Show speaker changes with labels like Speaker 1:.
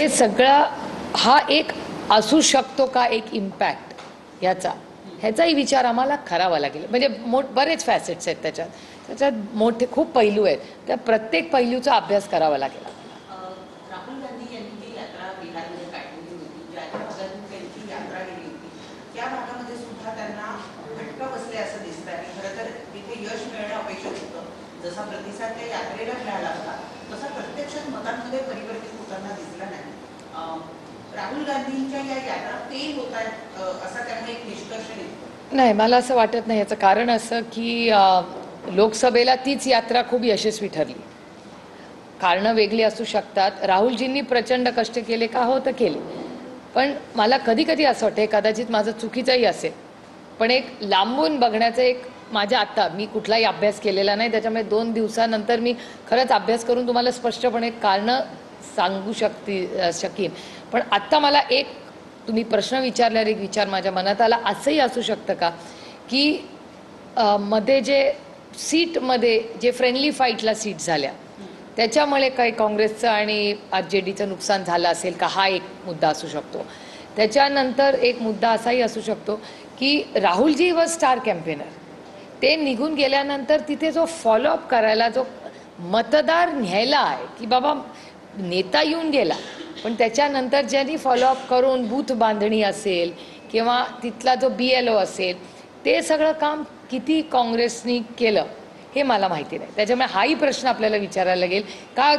Speaker 1: हे सगळा हा एक असू शकतो का एक इम्पॅक्ट ह्याचाही विचार आम्हाला करावा लागेल. म्हणजे बरेच फॅसेट्स आहेत त्याच्यात मोठे खूप पैलू आहेत. त्या प्रत्येक पैलूचा अभ्यास करावा लागेल.
Speaker 2: राहुल गांधी यांनी जी यात्रा बिहारमध्ये काढलेली होती, ज्या भागातून त्यांची यात्रा गेली होती त्या भागामध्ये सुद्धा त्यांना फटका बसले असं दिसतंय. आणि खरं तर तिथे यश मिळणं अपेक्षित होतं. जसा प्रतिसाद त्या यात्रेला मिळाला होता तसा प्रत्यक्षात मतांमध्ये परिवर्तित होताना दिसला नाही. राहुल गांधींच्या या यात्रा फेल होत आहेत असा त्यामुळे एक निष्कर्ष निघतो.
Speaker 1: नाही, मला असं वाटत नाही. याचं कारण असं की लोकसभेला तीच यात्रा खूप यशस्वी ठरली. कारणं वेगळी असू शकतात. राहुलजींनी प्रचंड कष्ट केले का? हो, तर केले. पण मला कधी कधी असं वाटतं, कदाचित माझं चुकीचंही असेल, पण एक लांबून बघण्याचं एक आत्ता मी कुठलाही अभ्यास केलेला नाही, त्याच्यामुळे 2 दिवसानंतर मी खरंच अभ्यास करून तुम्हाला स्पष्टपणे कारणं सांगू शकीन. पण आत्ता मला एक तुम्ही प्रश्न विचारल्यावर एक विचार माझ्या मनात आला. असंही असू शकतं का की मध्ये जे सीटमध्ये जे फ्रेंडली फाईटला सीट झाल्या त्याच्यामुळे काही काँग्रेसचं आणि RJDचं नुकसान झालं असेल का? हा एक मुद्दा असू शकतो. त्याच्यानंतर एक मुद्दा असाही असू शकतो की राहुलजी व स्टार कॅम्पेनर, ते निघून गेल्यानंतर तिथे जो फॉलोअप करायला जो मतदार न्यायला आहे की बाबा नेता येऊन गेला, पण त्याच्यानंतर ज्यांनी फॉलोअप करून बूथ बांधणी असेल किंवा तिथला जो BLO असेल, ते सगळं काम किती काँग्रेसनी केलं हे मला माहिती नाही. त्याच्यामुळे हाही प्रश्न आपल्याला विचारायला लागेल का